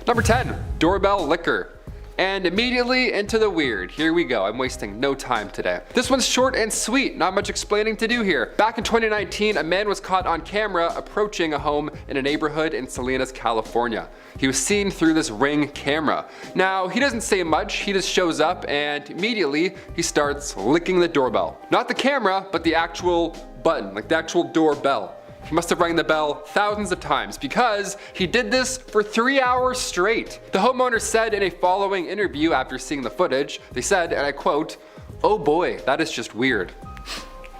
Number 10, Doorbell Licker. And immediately into the weird. Here we go. I'm wasting no time today. This one's short and sweet. Not much explaining to do here. Back in 2019, a man was caught on camera approaching a home in a neighborhood in Salinas, California. He was seen through this Ring camera. Now, he doesn't say much. He just shows up and immediately he starts licking the doorbell. Not the camera, but the actual button, like the actual doorbell. He must have rang the bell thousands of times because he did this for 3 hours straight. The homeowner said in a following interview after seeing the footage, they said, and I quote, "Oh boy, that is just weird."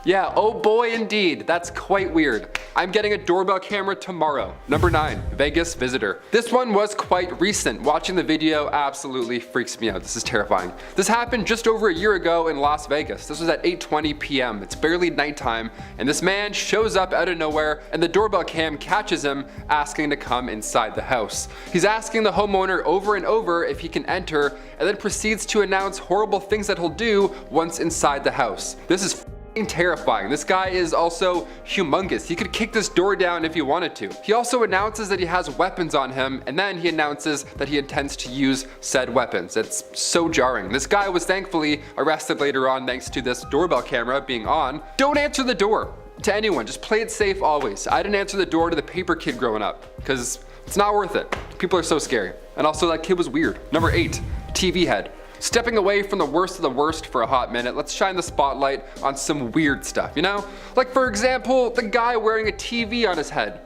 Yeah, oh boy indeed, that's quite weird. I'm getting a doorbell camera tomorrow. Number 9, Vegas visitor. This one was quite recent. Watching the video absolutely freaks me out. This is terrifying. This happened just over a year ago in Las Vegas. This was at 8:20 p.m. It's barely nighttime, and this man shows up out of nowhere, and the doorbell cam catches him asking to come inside the house. He's asking the homeowner over and over if he can enter, and then proceeds to announce horrible things that he'll do once inside the house. This is terrifying. This guy is also humongous. He could kick this door down if he wanted to. He also announces that he has weapons on him, and then he announces that he intends to use said weapons. It's so jarring. This guy was thankfully arrested later on thanks to this doorbell camera being on. Don't answer the door to anyone. Just play it safe always. I didn't answer the door to the paper kid growing up because it's not worth it. People are so scary. And also that kid was weird. Number 8, TV head. Stepping away from the worst of the worst for a hot minute, let's shine the spotlight on some weird stuff, you know? Like for example, the guy wearing a TV on his head.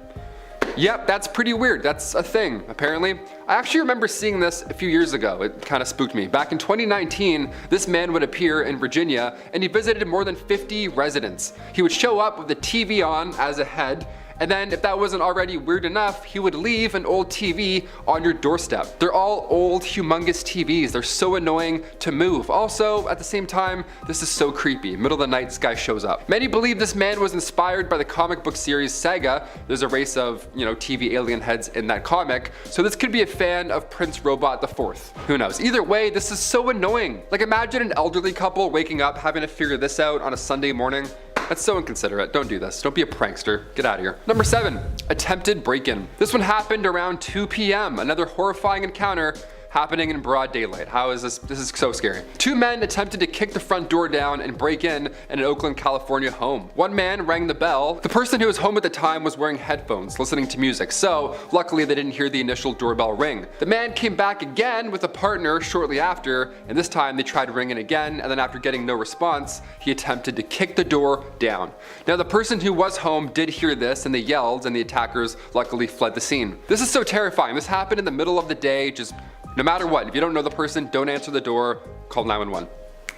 Yep, that's pretty weird. That's a thing, apparently. I actually remember seeing this a few years ago. It kind of spooked me. Back in 2019, this man would appear in Virginia and he visited more than 50 residents. He would show up with the TV on as a head, and then if that wasn't already weird enough, he would leave an old TV on your doorstep. They're all old, humongous TVs. They're so annoying to move. Also, at the same time, this is so creepy. Middle of the night, this guy shows up. Many believe this man was inspired by the comic book series Saga. There's a race of, TV alien heads in that comic. So this could be a fan of Prince Robot IV. Who knows? Either way, this is so annoying. Like imagine an elderly couple waking up having to figure this out on a Sunday morning. That's so inconsiderate. Don't do this. Don't be a prankster. Get out of here. Number 7, attempted break-in. This one happened around 2 p.m. Another horrifying encounter happening in broad daylight. How is this? This is so scary. 2 men attempted to kick the front door down and break in an Oakland, California home. One man rang the bell. The person who was home at the time was wearing headphones, listening to music, so luckily they didn't hear the initial doorbell ring. The man came back again with a partner shortly after, and this time they tried ringing again, and then after getting no response, he attempted to kick the door down. Now the person who was home did hear this, and they yelled, and the attackers luckily fled the scene. This is so terrifying. This happened in the middle of the day. Just no matter what, if you don't know the person, don't answer the door, call 911.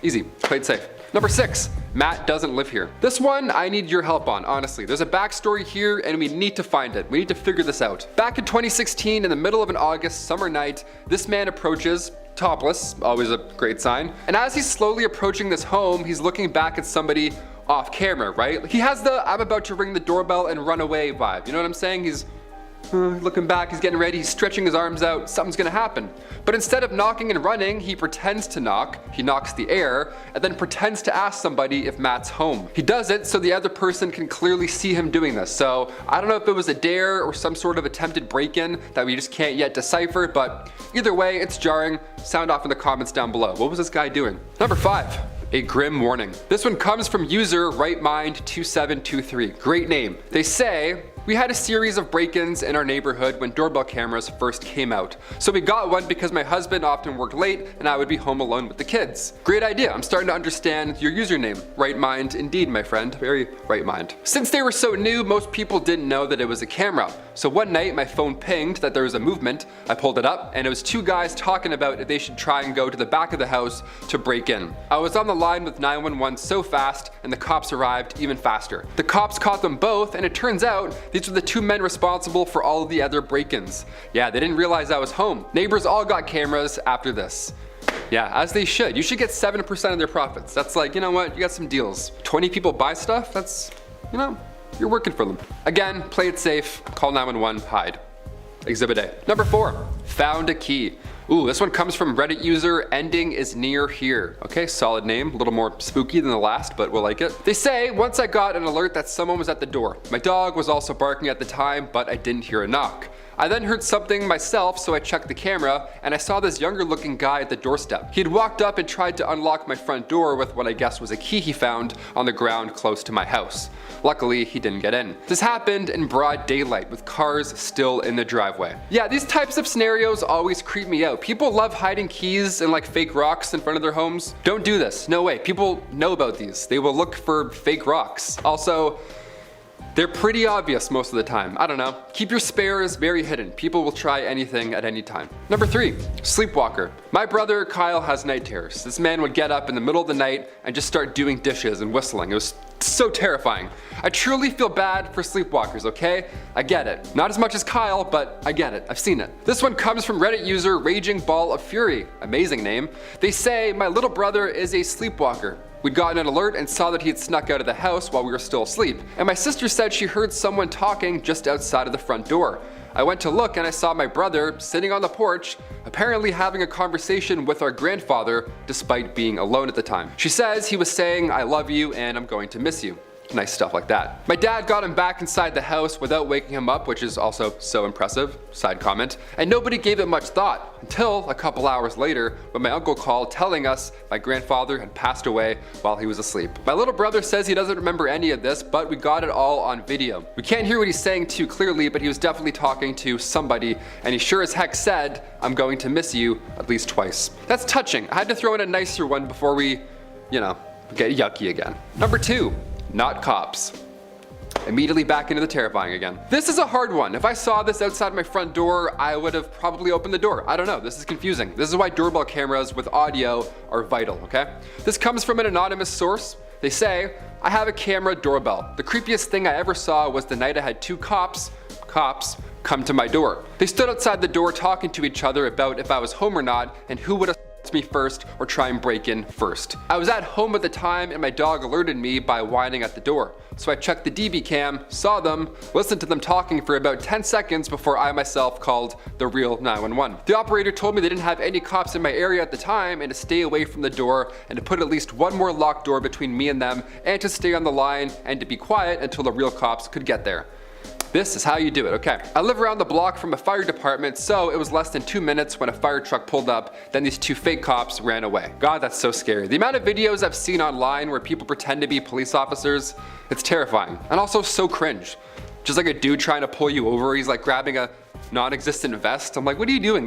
Easy, play it safe. Number 6, Matt doesn't live here. This one I need your help on, honestly. There's a backstory here and we need to find it. We need to figure this out. Back in 2016, in the middle of an August summer night, this man approaches, topless, always a great sign. And as he's slowly approaching this home, he's looking back at somebody off camera, right? He has the I'm about to ring the doorbell and run away vibe. You know what I'm saying? He's looking back, he's getting ready, he's stretching his arms out, something's gonna happen. But instead of knocking and running, he pretends to knock, he knocks the air, and then pretends to ask somebody if Matt's home. He does it so the other person can clearly see him doing this. So I don't know if it was a dare or some sort of attempted break-in that we just can't yet decipher, but either way, it's jarring. Sound off in the comments down below. What was this guy doing? Number 5. A grim warning. This one comes from user rightmind2723. Great name. They say, we had a series of break-ins in our neighborhood when doorbell cameras first came out. So we got one because my husband often worked late and I would be home alone with the kids. Great idea. I'm starting to understand your username. Right mind indeed, my friend. Very right mind. Since they were so new, most people didn't know that it was a camera. So one night my phone pinged that there was a movement. I pulled it up and it was 2 guys talking about if they should try and go to the back of the house to break in. I was on the line with 911 so fast and the cops arrived even faster. The cops caught them both and it turns out these were the 2 men responsible for all of the other break-ins. Yeah, they didn't realize I was home. Neighbors all got cameras after this. Yeah, as they should. You should get 7% of their profits. That's like, you know what, you got some deals. 20 people buy stuff, that's, you're working for them. Again, play it safe, call 911, hide. Exhibit A. Number 4, found a key. Ooh, this one comes from Reddit user ending is near here. Okay, solid name, a little more spooky than the last, but we'll like it. They say, once I got an alert that someone was at the door. My dog was also barking at the time, but I didn't hear a knock. I then heard something myself, so I checked the camera, and I saw this younger looking guy at the doorstep. He had walked up and tried to unlock my front door with what I guess was a key he found on the ground close to my house. Luckily, he didn't get in. This happened in broad daylight with cars still in the driveway. Yeah, these types of scenarios always creep me out. People love hiding keys and like fake rocks in front of their homes. Don't do this, no way. People know about these. They will look for fake rocks. Also, they're pretty obvious most of the time. I don't know. Keep your spares very hidden. People will try anything at any time. Number 3, sleepwalker. My brother Kyle has night terrors. This man would get up in the middle of the night and just start doing dishes and whistling. It was so terrifying. I truly feel bad for sleepwalkers, okay? I get it. Not as much as Kyle, but I get it. I've seen it. This one comes from Reddit user Raging Ball of Fury. Amazing name. They say, my little brother is a sleepwalker. We'd gotten an alert and saw that he had snuck out of the house while we were still asleep. And my sister said she heard someone talking just outside of the front door. I went to look and I saw my brother sitting on the porch, apparently having a conversation with our grandfather despite being alone at the time. She says he was saying, I love you and I'm going to miss you. Nice stuff like that. My dad got him back inside the house without waking him up, which is also so impressive, side comment, and nobody gave it much thought until a couple hours later when my uncle called telling us my grandfather had passed away while he was asleep. My little brother says he doesn't remember any of this, but we got it all on video. We can't hear what he's saying too clearly, but he was definitely talking to somebody, and he sure as heck said, I'm going to miss you, at least twice. That's touching. I had to throw in a nicer one before we, get yucky again. Number 2. Not cops. Immediately back into the terrifying again. This is a hard one. If I saw this outside my front door, I would have probably opened the door. I don't know, this is confusing. This is why doorbell cameras with audio are vital, okay? This comes from an anonymous source. They say, I have a camera doorbell. The creepiest thing I ever saw was the night I had 2 cops come to my door. They stood outside the door talking to each other about if I was home or not and who would have me first or try and break in first. I was at home at the time and my dog alerted me by whining at the door. So I checked the DV cam, saw them, listened to them talking for about 10 seconds before I myself called the real 911. The operator told me they didn't have any cops in my area at the time and to stay away from the door and to put at least one more locked door between me and them and to stay on the line and to be quiet until the real cops could get there. This is how you do it, okay. I live around the block from a fire department, so it was less than 2 minutes when a fire truck pulled up, then these 2 fake cops ran away. God, that's so scary. The amount of videos I've seen online where people pretend to be police officers, it's terrifying. And also so cringe. Just like a dude trying to pull you over, he's like grabbing a non-existent vest. I'm like, what are you doing?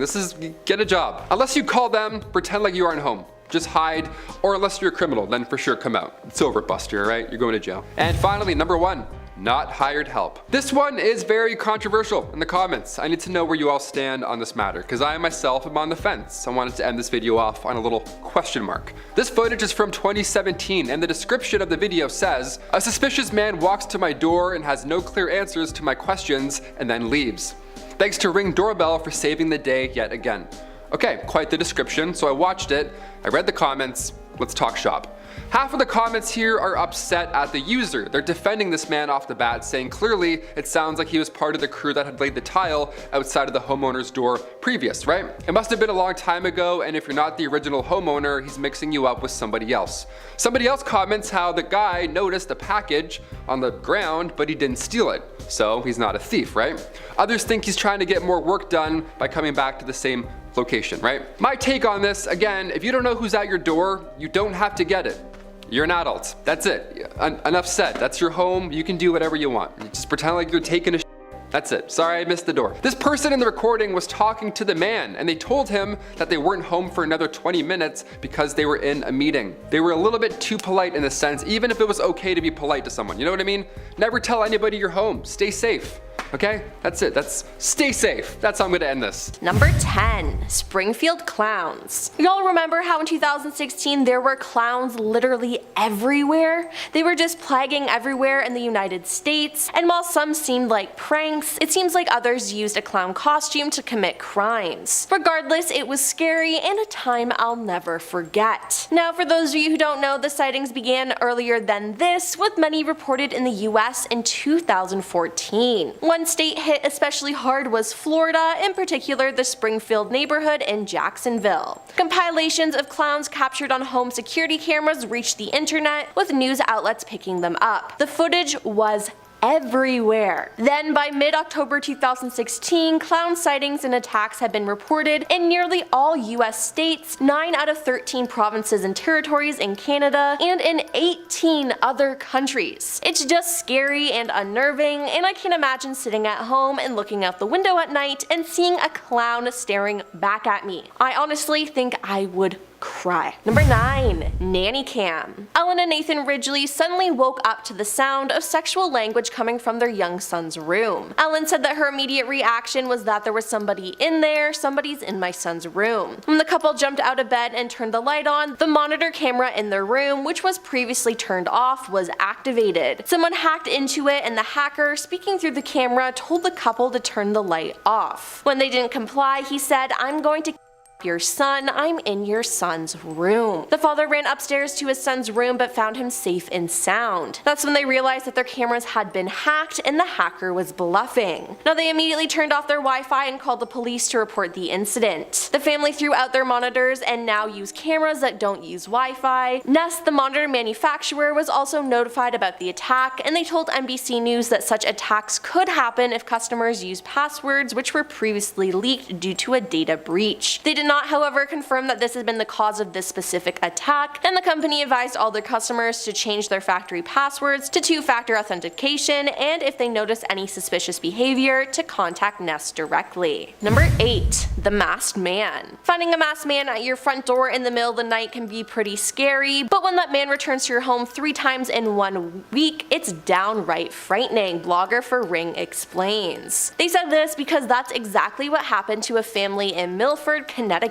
Get a job. Unless you call them, pretend like you aren't home. Just hide, or unless you're a criminal, then for sure come out. It's over, Buster, right? You're going to jail. And finally, number 1. Not hired help. This one is very controversial in the comments. I need to know where you all stand on this matter, because I myself am on the fence. I wanted to end this video off on a little question mark. This footage is from 2017, and the description of the video says, a suspicious man walks to my door and has no clear answers to my questions and then leaves. Thanks to Ring Doorbell for saving the day yet again. Okay, quite the description, so I watched it, I read the comments, let's talk shop. Half of the comments here are upset at the user. They're defending this man off the bat, saying clearly it sounds like he was part of the crew that had laid the tile outside of the homeowner's door previous, right? It must have been a long time ago, and if you're not the original homeowner, he's mixing you up with somebody else. Somebody else comments how the guy noticed a package on the ground, but he didn't steal it. So he's not a thief, right? Others think he's trying to get more work done by coming back to the same location, right? My take on this, again, if you don't know who's at your door, you don't have to get it. You're an adult. That's it. Enough said. That's your home. You can do whatever you want. Just pretend like you're taking a shit. That's it. Sorry, I missed the door. This person in the recording was talking to the man, and they told him that they weren't home for another 20 minutes because they were in a meeting. They were a little bit too polite in a sense, even if it was okay to be polite to someone. You know what I mean? Never tell anybody you're home. Stay safe. Okay? That's it. Stay safe. That's how I'm gonna end this. Number 10. Springfield clowns. Y'all remember how in 2016 there were clowns literally everywhere? They were just plaguing everywhere in the United States, and while some seemed like pranks, it seems like others used a clown costume to commit crimes. Regardless, it was scary and a time I'll never forget. Now, for those of you who don't know, the sightings began earlier than this, with many reported in the US in 2014. One state hit especially hard was Florida, in particular the Springfield neighborhood in Jacksonville. Compilations of clowns captured on home security cameras reached the internet, with news outlets picking them up. The footage was everywhere. Then by mid-October 2016, clown sightings and attacks had been reported in nearly all US states, 9 out of 13 provinces and territories in Canada, and in 18 other countries. It's just scary and unnerving, and I can't imagine sitting at home and looking out the window at night and seeing a clown staring back at me. I honestly think I would cry. Number 9. Nanny cam. Ellen and Nathan Ridgely suddenly woke up to the sound of sexual language coming from their young son's room. Ellen said that her immediate reaction was that there was somebody in there, somebody's in my son's room. When the couple jumped out of bed and turned the light on, the monitor camera in their room, which was previously turned off, was activated. Someone hacked into it, and the hacker, speaking through the camera, told the couple to turn the light off. When they didn't comply, he said, "I'm going to your son, I'm in your son's room." The father ran upstairs to his son's room but found him safe and sound. That's when they realized that their cameras had been hacked and the hacker was bluffing. Now they immediately turned off their Wi-Fi and called the police to report the incident. The family threw out their monitors and now use cameras that don't use Wi-Fi. Nest, the monitor manufacturer, was also notified about the attack, and they told NBC News that such attacks could happen if customers used passwords which were previously leaked due to a data breach. They did not, however, confirm that this had been the cause of this specific attack, and the company advised all their customers to change their factory passwords to two-factor authentication, and if they notice any suspicious behavior, to contact Nest directly. Number 8. The Masked Man. Finding a masked man at your front door in the middle of the night can be pretty scary, but when that man returns to your home 3 times in 1 week, it's downright frightening, blogger for Ring explains. They said this because that's exactly what happened to a family in Milford, Connecticut.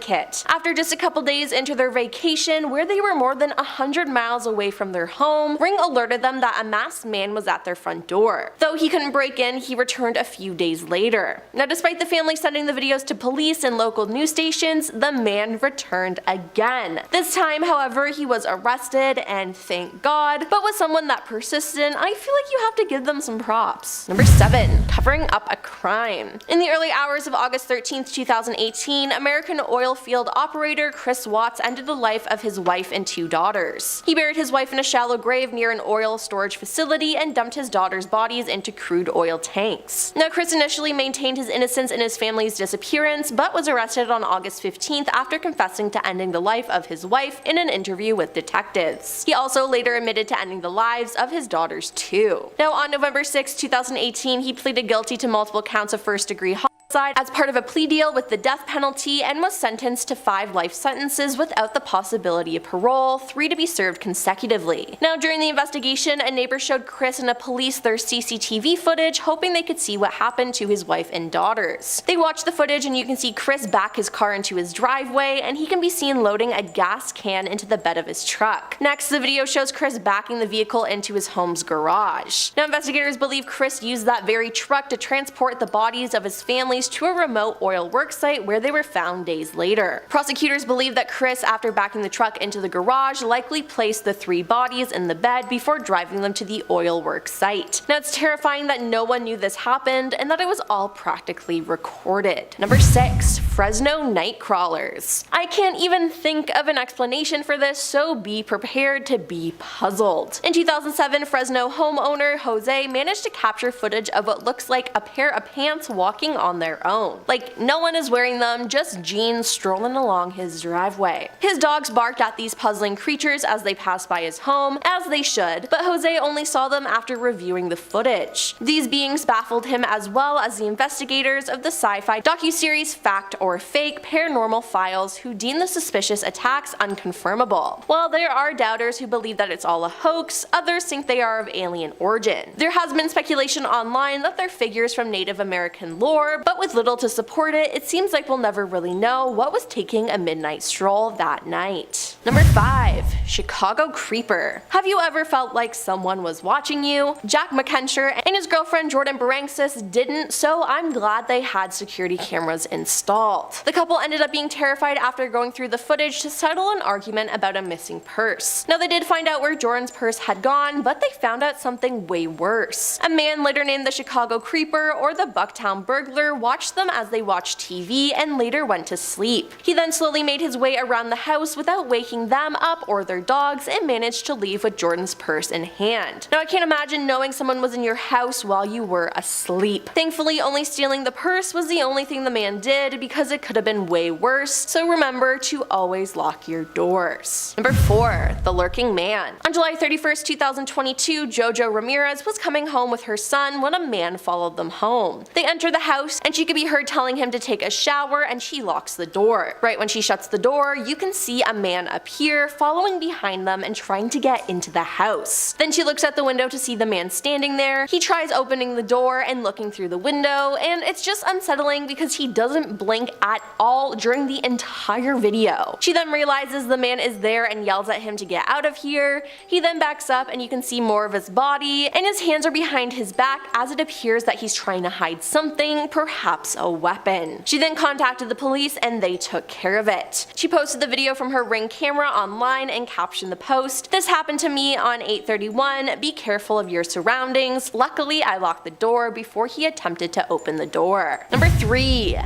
After just a couple days into their vacation, where they were more than 100 miles away from their home, Ring alerted them that a masked man was at their front door. Though he couldn't break in, he returned a few days later. Now, despite the family sending the videos to police and local news stations, the man returned again. This time, however, he was arrested, and thank God, but with someone that persistent, I feel like you have to give them some props. Number 7. Covering up a crime. In the early hours of August 13th, 2018, American oil field operator Chris Watts ended the life of his wife and 2 daughters. He buried his wife in a shallow grave near an oil storage facility and dumped his daughters' bodies into crude oil tanks. Now, Chris initially maintained his innocence in his family's disappearance, but was arrested on August 15th after confessing to ending the life of his wife in an interview with detectives. He also later admitted to ending the lives of his daughters too. Now, on November 6, 2018, he pleaded guilty to multiple counts of first-degree homicide as part of a plea deal with the death penalty and was sentenced to 5 life sentences without the possibility of parole, 3 to be served consecutively. Now, during the investigation, a neighbor showed Chris and a police their CCTV footage, hoping they could see what happened to his wife and daughters. They watched the footage and you can see Chris back his car into his driveway, and he can be seen loading a gas can into the bed of his truck. Next, the video shows Chris backing the vehicle into his home's garage. Now, investigators believe Chris used that very truck to transport the bodies of his family's to a remote oil worksite where they were found days later. Prosecutors believe that Chris, after backing the truck into the garage, likely placed the 3 bodies in the bed before driving them to the oil work site. Now, it's terrifying that no one knew this happened and that it was all practically recorded. Number 6. Fresno night crawlers. I can't even think of an explanation for this, so be prepared to be puzzled. In 2007, Fresno homeowner Jose managed to capture footage of what looks like a pair of pants walking on their own. Like, no one is wearing them, just jeans strolling along his driveway. His dogs barked at these puzzling creatures as they passed by his home, as they should, but Jose only saw them after reviewing the footage. These beings baffled him as well as the investigators of the sci-fi docuseries Fact or Fake Paranormal Files, who deem the suspicious attacks unconfirmable. While there are doubters who believe that it's all a hoax, others think they are of alien origin. There has been speculation online that they're figures from Native American lore, but with little to support it, it seems like we'll never really know what was taking a midnight stroll that night. Number 5. Chicago Creeper. Have you ever felt like someone was watching you? Jack McKencher and his girlfriend Jordan Baranxis didn't, so I'm glad they had security cameras installed. The couple ended up being terrified after going through the footage to settle an argument about a missing purse. Now, they did find out where Jordan's purse had gone, but they found out something way worse. A man later named the Chicago Creeper or the Bucktown Burglar watched them as they watched TV and later went to sleep. He then slowly made his way around the house without waking waking them up or their dogs, and managed to leave with Jordan's purse in hand. Now I can't imagine knowing someone was in your house while you were asleep. Thankfully, only stealing the purse was the only thing the man did, because it could have been way worse, so remember to always lock your doors. Number 4. The lurking man. On July 31st, 2022, Jojo Ramirez was coming home with her son when a man followed them home. They enter the house and she could be heard telling him to take a shower, and she locks the door. Right when she shuts the door, you can see a man appear, following behind them and trying to get into the house. Then she looks at the window to see the man standing there. He tries opening the door and looking through the window, and it's just unsettling because he doesn't blink at all during the entire video. She then realizes the man is there and yells at him to get out of here. He then backs up and you can see more of his body, and his hands are behind his back as it appears that he's trying to hide something, perhaps a weapon. She then contacted the police and they took care of it. She posted the video from her Ring camera online and captioned the post, "This happened to me on 8/31, be careful of your surroundings. Luckily I locked the door before he attempted to open the door." Number 3.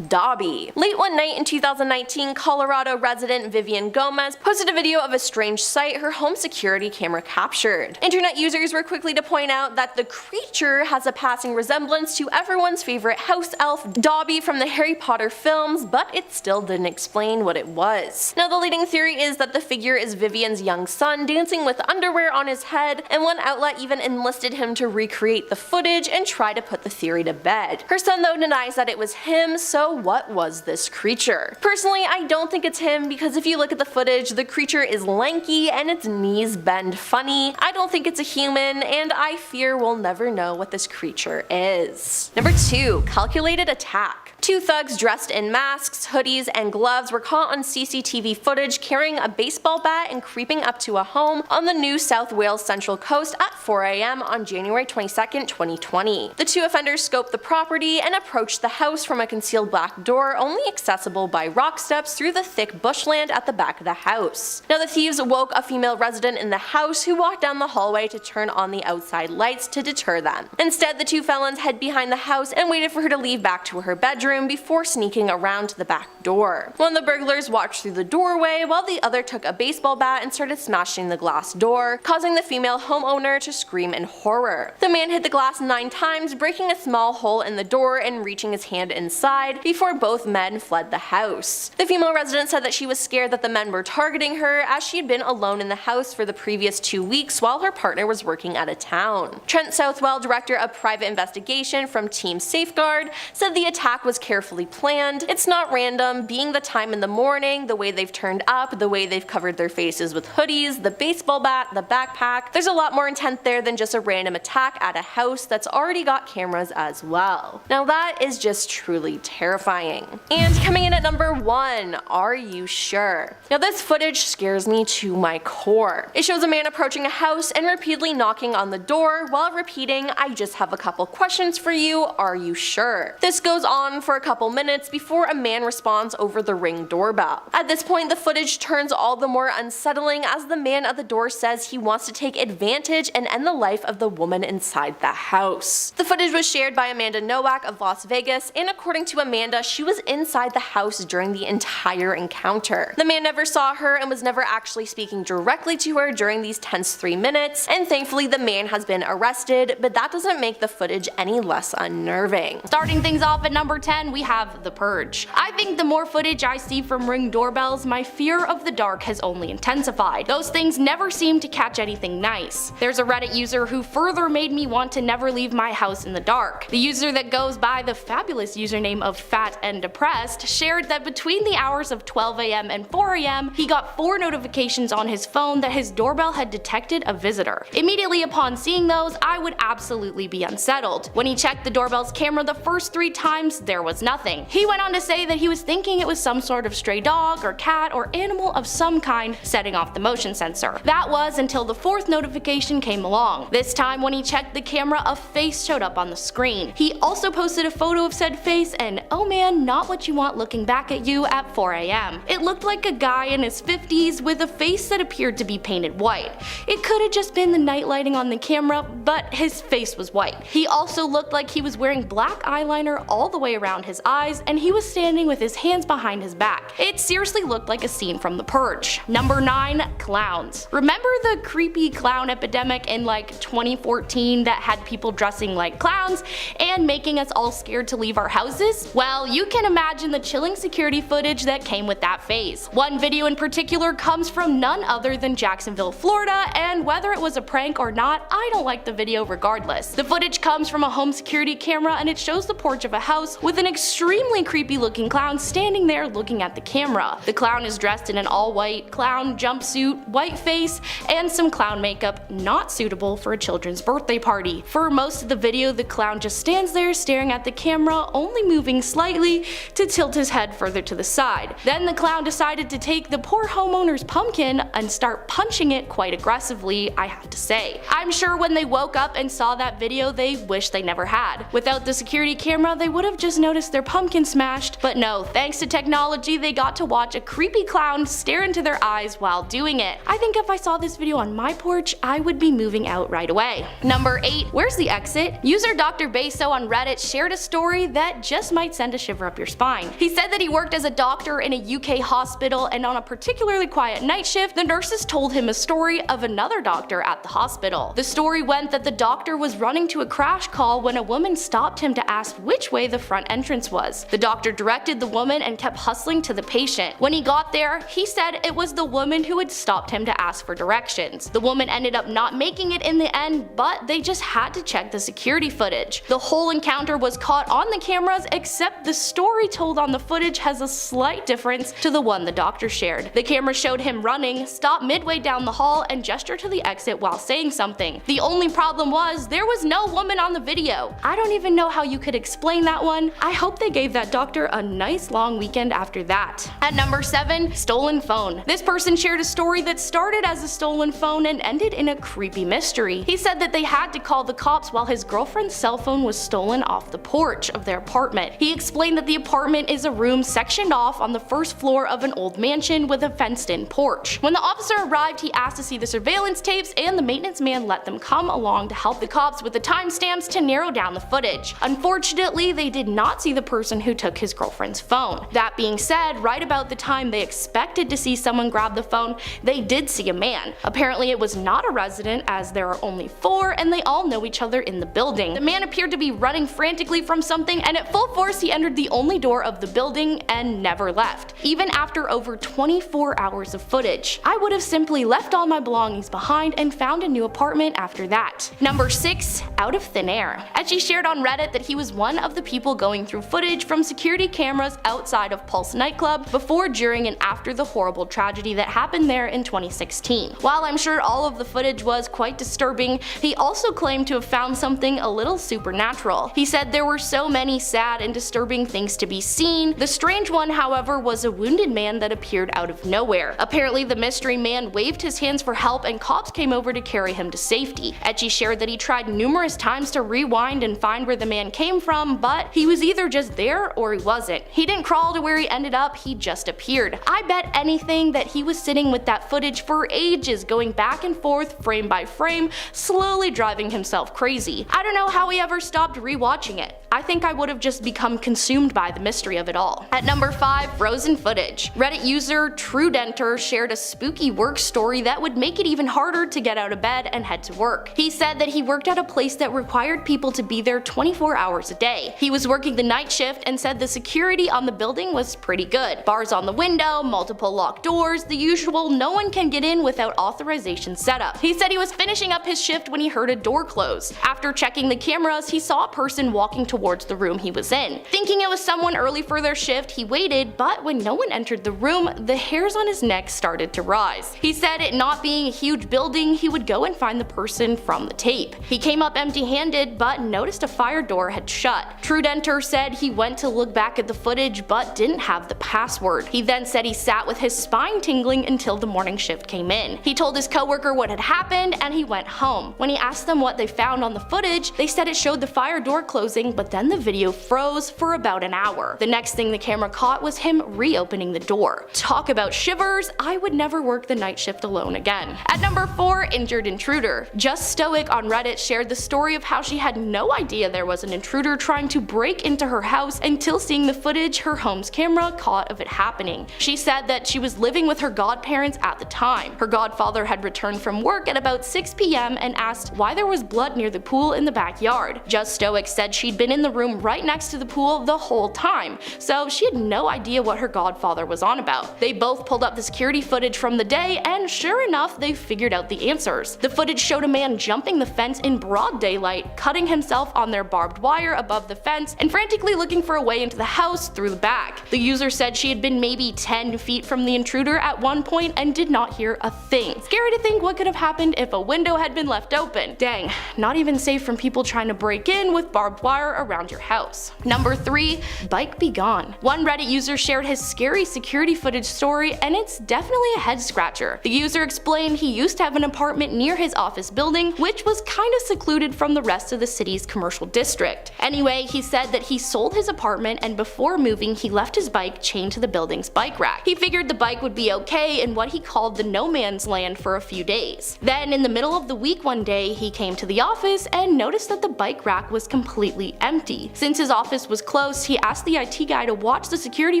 Dobby. Late one night in 2019, Colorado resident Vivian Gomez posted a video of a strange sight her home security camera captured. Internet users were quickly to point out that the creature has a passing resemblance to everyone's favorite house elf, Dobby from the Harry Potter films, but it still didn't explain what it was. Now the leading theory is that the figure is Vivian's young son dancing with underwear on his head, and one outlet even enlisted him to recreate the footage and try to put the theory to bed. Her son though denies that it was him, so what was this creature? Personally, I don't think it's him, because if you look at the footage, the creature is lanky and its knees bend funny. I don't think it's a human, and I fear we'll never know what this creature is. Number 2. Calculated attack. 2 thugs dressed in masks, hoodies, and gloves were caught on CCTV footage carrying a baseball bat and creeping up to a home on the New South Wales Central Coast at 4 a.m. on January 22nd, 2020. The 2 offenders scoped the property and approached the house from a concealed back door only accessible by rock steps through the thick bushland at the back of the house. Now the thieves woke a female resident in the house who walked down the hallway to turn on the outside lights to deter them. Instead, the 2 felons hid behind the house and waited for her to leave back to her bedroom before sneaking around to the back door. One of the burglars watched through the doorway while the other took a baseball bat and started smashing the glass door, causing the female homeowner to scream in horror. The man hit the glass 9 times, breaking a small hole in the door and reaching his hand inside before both men fled the house. The female resident said that she was scared that the men were targeting her, as she had been alone in the house for the previous 2 weeks while her partner was working out of town. Trent Southwell, director of private investigation from Team Safeguard, said the attack was carefully planned. It's not random, being the time in the morning, the way they've turned up, the way they've covered their faces with hoodies, the baseball bat, the backpack. There's a lot more intent there than just a random attack at a house that's already got cameras as well. Now that is just truly terrifying. And coming in at number 1, are you sure? Now this footage scares me to my core. It shows a man approaching a house and repeatedly knocking on the door while repeating, "I just have a couple questions for you, are you sure?" This goes on for a couple minutes before a man responds over the Ring doorbell. At this point, the footage turns all the more unsettling as the man at the door says he wants to take advantage and end the life of the woman inside the house. The footage was shared by Amanda Nowak of Las Vegas, and according to Amanda, she was inside the house during the entire encounter. The man never saw her and was never actually speaking directly to her during these tense 3 minutes, and thankfully the man has been arrested, but that doesn't make the footage any less unnerving. Starting things off at number 10, we have The Purge. I think the more footage I see from Ring doorbells, my fear of the dark has only intensified. Those things never seem to catch anything nice. There's a Reddit user who further made me want to never leave my house in the dark. The user that goes by the fabulous username of Fat and Depressed shared that between the hours of 12 a.m. and 4 a.m. he got 4 notifications on his phone that his doorbell had detected a visitor. Immediately upon seeing those, I would absolutely be unsettled. When he checked the doorbell's camera the first 3 times, there was nothing. He went on to say that he was thinking it was some sort of stray dog or cat or animal of some kind setting off the motion sensor. That was until the 4th notification came along. This time when he checked the camera, a face showed up on the screen. He also posted a photo of said face, and oh oh man, not what you want looking back at you at 4 a.m. It looked like a guy in his 50s with a face that appeared to be painted white. It could have just been the night lighting on the camera, but his face was white. He also looked like he was wearing black eyeliner all the way around his eyes, and he was standing with his hands behind his back. It seriously looked like a scene from The Purge. Number 9. Clowns. Remember the creepy clown epidemic in like 2014 that had people dressing like clowns and making us all scared to leave our houses? Well, you can imagine the chilling security footage that came with that phase. One video in particular comes from none other than Jacksonville, Florida, and whether it was a prank or not, I don't like the video regardless. The footage comes from a home security camera and it shows the porch of a house with an extremely creepy looking clown standing there looking at the camera. The clown is dressed in an all-white clown jumpsuit, white face, and some clown makeup not suitable for a children's birthday party. For most of the video, the clown just stands there staring at the camera, only moving slightly to tilt his head further to the side. Then the clown decided to take the poor homeowner's pumpkin and start punching it quite aggressively, I have to say. I'm sure when they woke up and saw that video, they wished they never had. Without the security camera, they would have just noticed their pumpkin smashed, but no, thanks to technology, they got to watch a creepy clown stare into their eyes while doing it. I think if I saw this video on my porch, I would be moving out right away. Number 8. Where's the exit? User Dr. Beso on Reddit shared a story that just might send a shiver up your spine. He said that he worked as a doctor in a UK hospital, and on a particularly quiet night shift, the nurses told him a story of another doctor at the hospital. The story went that the doctor was running to a crash call when a woman stopped him to ask which way the front entrance was. The doctor directed the woman and kept hustling to the patient. When he got there, he said it was the woman who had stopped him to ask for directions. The woman ended up not making it in the end, but they just had to check the security footage. The whole encounter was caught on the cameras, except the story told on the footage has a slight difference to the one the doctor shared. The camera showed him running, stop midway down the hall, and gesture to the exit while saying something. The only problem was there was no woman on the video. I don't even know how you could explain that one. I hope they gave that doctor a nice long weekend after that. At number 7, stolen phone. This person shared a story that started as a stolen phone and ended in a creepy mystery. He said that they had to call the cops while his girlfriend's cell phone was stolen off the porch of their apartment. He explained that the apartment is a room sectioned off on the first floor of an old mansion with a fenced-in porch. When the officer arrived, he asked to see the surveillance tapes, and the maintenance man let them come along to help the cops with the timestamps to narrow down the footage. Unfortunately, they did not see the person who took his girlfriend's phone. That being said, right about the time they expected to see someone grab the phone, they did see a man. Apparently it was not a resident, as there are only 4 and they all know each other in the building. The man appeared to be running frantically from something, and at full force he entered the only door of the building and never left. Even after over 24 hours of footage. I would have simply left all my belongings behind and found a new apartment after that. Number 6. Out of thin air. Edgy shared on Reddit that he was one of the people going through footage from security cameras outside of Pulse nightclub before, during, and after the horrible tragedy that happened there in 2016. While I'm sure all of the footage was quite disturbing, he also claimed to have found something a little supernatural. He said there were so many sad and disturbing things to be seen. The strange one, however, was a wounded man that appeared out of nowhere. Apparently the mystery man waved his hands for help and cops came over to carry him to safety. Etchy shared that he tried numerous times to rewind and find where the man came from, but he was either just there or he wasn't. He didn't crawl to where he ended up, he just appeared. I bet anything that he was sitting with that footage for ages, going back and forth, frame by frame, slowly driving himself crazy. I don't know how he ever stopped rewatching it. I think I would have just become consumed by the mystery of it all. At number 5, frozen footage. Reddit user TrueDenter shared a spooky work story that would make it even harder to get out of bed and head to work. He said that he worked at a place that required people to be there 24 hours a day. He was working the night shift and said the security on the building was pretty good. Bars on the window, multiple locked doors, the usual no one can get in without authorization setup. He said he was finishing up his shift when he heard a door close. After checking the cameras, he saw a person walking towards the room he was in. Thinking it was someone early for their shift, he waited, but when no one entered the room, the hairs on his neck started to rise. He said it not being a huge building, he would go and find the person from the tape. He came up empty-handed, but noticed a fire door had shut. TrueDenter said he went to look back at the footage but didn't have the password. He then said he sat with his spine tingling until the morning shift came in. He told his coworker what had happened and he went home. When he asked them what they found on the footage, they said it showed the fire door closing, but then the video froze for for about an hour. The next thing the camera caught was him reopening the door. Talk about shivers, I would never work the night shift alone again. At number 4, injured intruder. Just Stoic on Reddit shared the story of how she had no idea there was an intruder trying to break into her house until seeing the footage her home's camera caught of it happening. She said that she was living with her godparents at the time. Her godfather had returned from work at about 6 p.m. and asked why there was blood near the pool in the backyard. Just Stoic said she'd been in the room right next to the pool the whole time, so she had no idea what her godfather was on about. They both pulled up the security footage from the day, and sure enough, they figured out the answers. The footage showed a man jumping the fence in broad daylight, cutting himself on their barbed wire above the fence, and frantically looking for a way into the house through the back. The user said she had been maybe 10 feet from the intruder at one point and did not hear a thing. Scary to think what could have happened if a window had been left open. Dang, not even safe from people trying to break in with barbed wire around your house. Number 3, bike be gone. One Reddit user shared his scary security footage story, and it's definitely a head scratcher. The user explained he used to have an apartment near his office building, which was kinda secluded from the rest of the city's commercial district. Anyway, he said that he sold his apartment, and before moving he left his bike chained to the building's bike rack. He figured the bike would be okay in what he called the no man's land for a few days. Then in the middle of the week one day, he came to the office and noticed that the bike rack was completely empty. Since his office was close, he asked the IT guy to watch the security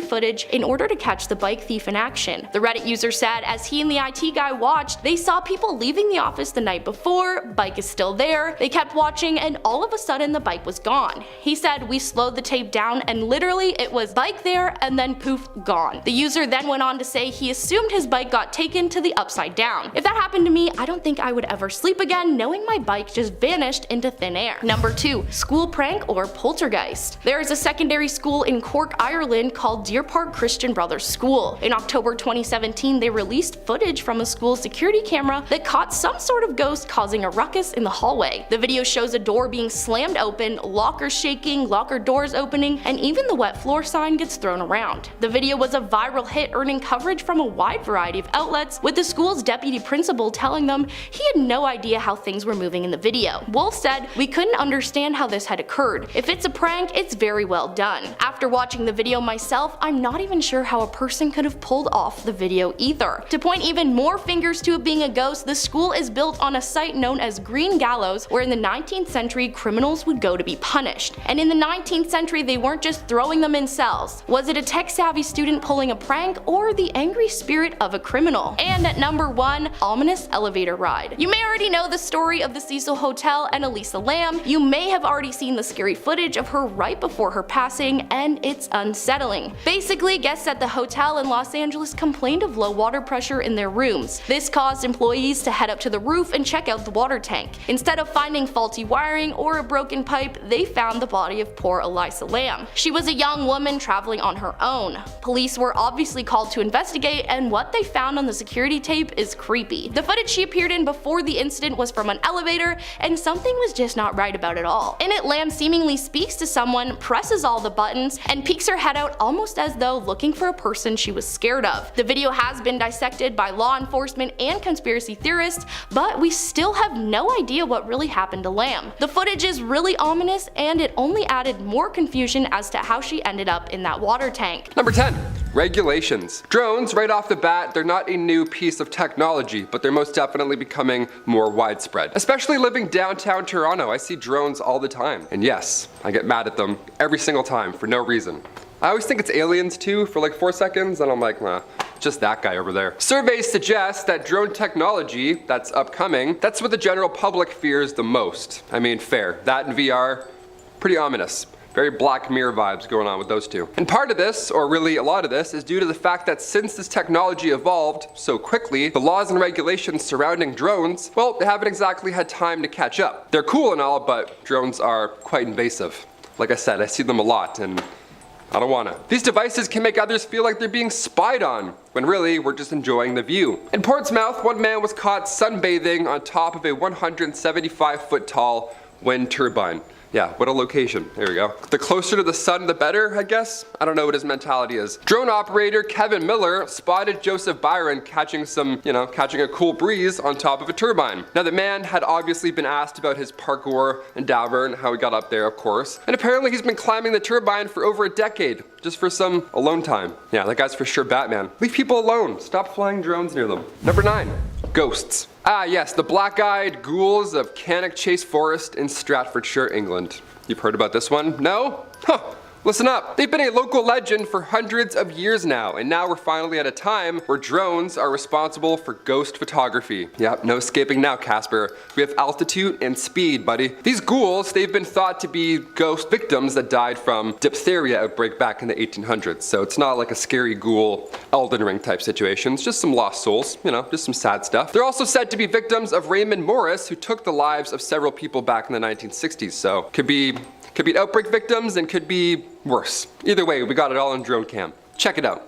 footage in order to catch the bike thief in action. The Reddit user said as he and the IT guy watched, they saw people leaving the office the night before, bike is still there, they kept watching, and all of a sudden the bike was gone. He said we slowed the tape down and literally it was bike there and then poof, gone. The user then went on to say he assumed his bike got taken to the upside down. If that happened to me, I don't think I would ever sleep again knowing my bike just vanished into thin air. Number 2, school prank or poltergeist. There is a secondary school in Cork, Ireland called Deer Park Christian Brothers School. In October 2017, they released footage from a school security camera that caught some sort of ghost causing a ruckus in the hallway. The video shows a door being slammed open, lockers shaking, locker doors opening, and even the wet floor sign gets thrown around. The video was a viral hit, earning coverage from a wide variety of outlets, with the school's deputy principal telling them he had no idea how things were moving in the video. Wolf said, "We couldn't understand how this had occurred. If it's a prank, it's very well done." After watching the video myself, I'm not even sure how a person could have pulled off the video either. To point even more fingers to it being a ghost, the school is built on a site known as Green Gallows, where in the 19th century criminals would go to be punished. And in the 19th century, they weren't just throwing them in cells. Was it a tech-savvy student pulling a prank, or the angry spirit of a criminal? And at number 1, ominous elevator ride. You may already know the story of the Cecil Hotel and Elisa Lam. You may have already seen the scary footage of her right before her passing, and it's unsettling. Basically, guests at the hotel in Los Angeles complained of low water pressure in their rooms. This caused employees to head up to the roof and check out the water tank. Instead of finding faulty wiring or a broken pipe, they found the body of poor Elisa Lam. She was a young woman traveling on her own. Police were obviously called to investigate, and what they found on the security tape is creepy. The footage she appeared in before the incident was from an elevator, and something was just not right about it all. In it, Lam seemingly speaks to someone, presses all the buttons, and peeks her head out almost as though looking for a person she was scared of. The video has been dissected by law enforcement and conspiracy theorists, but we still have no idea what really happened to Lam. The footage is really ominous, and it only added more confusion as to how she ended up in that water tank. Number 10. Regulations. Drones, right off the bat, they're not a new piece of technology, but they're most definitely becoming more widespread. Especially living downtown Toronto, I see drones all the time. And yes, I get mad at them every single time for no reason. I always think it's aliens too for like 4 seconds, and I'm like, nah, just that guy over there. Surveys suggest that drone technology that's upcoming, that's what the general public fears the most. I mean, fair. That and VR, pretty ominous. Very Black Mirror vibes going on with those two. And part of this, or really a lot of this, is due to the fact that since this technology evolved so quickly, the laws and regulations surrounding drones, well, they haven't exactly had time to catch up. They're cool and all, but drones are quite invasive. Like I said, I see them a lot, and I don't wanna. These devices can make others feel like they're being spied on, when really we're just enjoying the view. In Portsmouth, one man was caught sunbathing on top of a 175-foot tall wind turbine. Yeah, what a location. There we go. The closer to the sun, the better, I guess. I don't know what his mentality is. Drone operator Kevin Miller spotted Joseph Byron catching a cool breeze on top of a turbine. Now the man had obviously been asked about his parkour endeavor and how he got up there, of course. And apparently he's been climbing the turbine for over a decade, just for some alone time. Yeah, that guy's for sure Batman. Leave people alone. Stop flying drones near them. Number 9, ghosts. Ah yes, the black-eyed ghouls of Cannock Chase Forest in Staffordshire, England. You've heard about this one? No? Huh. Listen up. They've been a local legend for hundreds of years now, and now we're finally at a time where drones are responsible for ghost photography. Yep, no escaping now, Casper. We have altitude and speed, buddy. These ghouls, they've been thought to be ghost victims that died from diphtheria outbreak back in the 1800s, so it's not like a scary ghoul Elden Ring type situation. It's just some lost souls, just some sad stuff. They're also said to be victims of Raymond Morris, who took the lives of several people back in the 1960s, so could be outbreak victims and could be worse. Either way, we got it all on drone cam. Check it out.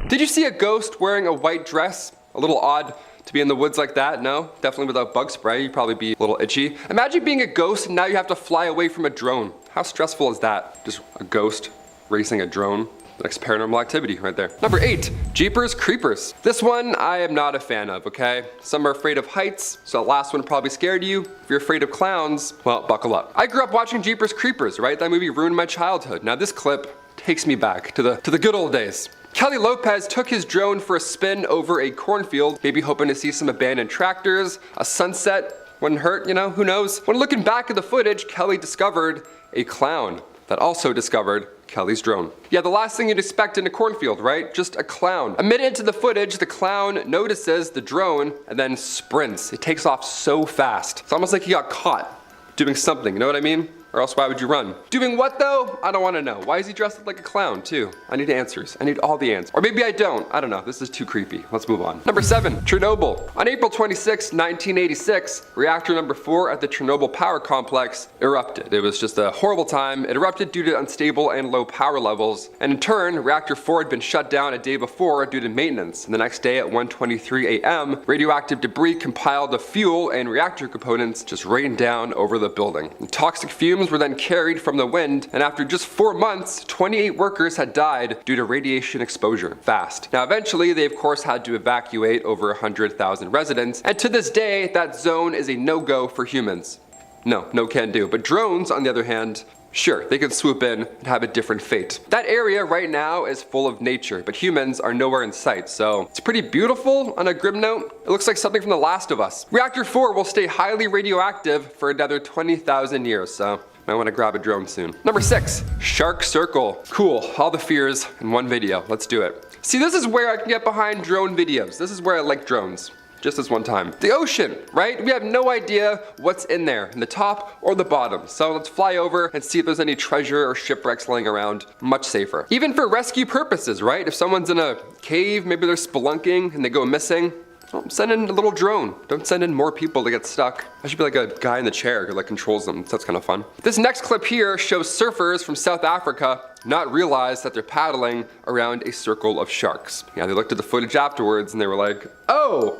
Did you see a ghost wearing a white dress? A little odd to be in the woods like that, no? Definitely without bug spray, you'd probably be a little itchy. Imagine being a ghost and now you have to fly away from a drone. How stressful is that? Just a ghost racing a drone. Next paranormal activity right there. Number 8, Jeepers Creepers. This one I am not a fan of, okay? Some are afraid of heights, so the last one probably scared you. If you're afraid of clowns, well, buckle up. I grew up watching Jeepers Creepers, right? That movie ruined my childhood. Now this clip takes me back to the good old days. Kelly Lopez took his drone for a spin over a cornfield, maybe hoping to see some abandoned tractors, a sunset. Wouldn't hurt, who knows? When looking back at the footage, Kelly discovered a clown that also discovered Kelly's drone. Yeah, the last thing you'd expect in a cornfield, right? Just a clown. A minute into the footage, the clown notices the drone and then sprints. It takes off so fast. It's almost like he got caught doing something, you know what I mean? Or else why would you run? Doing what though? I don't want to know. Why is he dressed up like a clown too? I need answers. I need all the answers. Or maybe I don't. I don't know. This is too creepy. Let's move on. Number 7, Chernobyl. On April 26, 1986, reactor number 4 at the Chernobyl power complex erupted. It was just a horrible time. It erupted due to unstable and low power levels. And in turn, reactor 4 had been shut down a day before due to maintenance. And the next day at 1:23 a.m., radioactive debris compiled of fuel and reactor components just rained down over the building. And toxic fumes were then carried from the wind, and after just 4 months, 28 workers had died due to radiation exposure. Fast. Now eventually, they of course had to evacuate over 100,000 residents, and to this day, that zone is a no-go for humans. No can do. But drones, on the other hand, sure, they can swoop in and have a different fate. That area right now is full of nature, but humans are nowhere in sight, so it's pretty beautiful on a grim note. It looks like something from The Last of Us. Reactor 4 will stay highly radioactive for another 20,000 years, so I want to grab a drone soon. Number 6, Shark Circle. Cool, all the fears in one video. Let's do it. See, this is where I can get behind drone videos. This is where I like drones. Just this one time. The ocean, right? We have no idea what's in there, in the top or the bottom. So let's fly over and see if there's any treasure or shipwrecks laying around. Much safer. Even for rescue purposes, right? If someone's in a cave, maybe they're spelunking and they go missing, well, send in a little drone. Don't send in more people to get stuck. I should be like a guy in the chair who controls them. That's kind of fun. This next clip here shows surfers from South Africa not realize that they're paddling around a circle of sharks. Yeah, they looked at the footage afterwards and they were like, oh,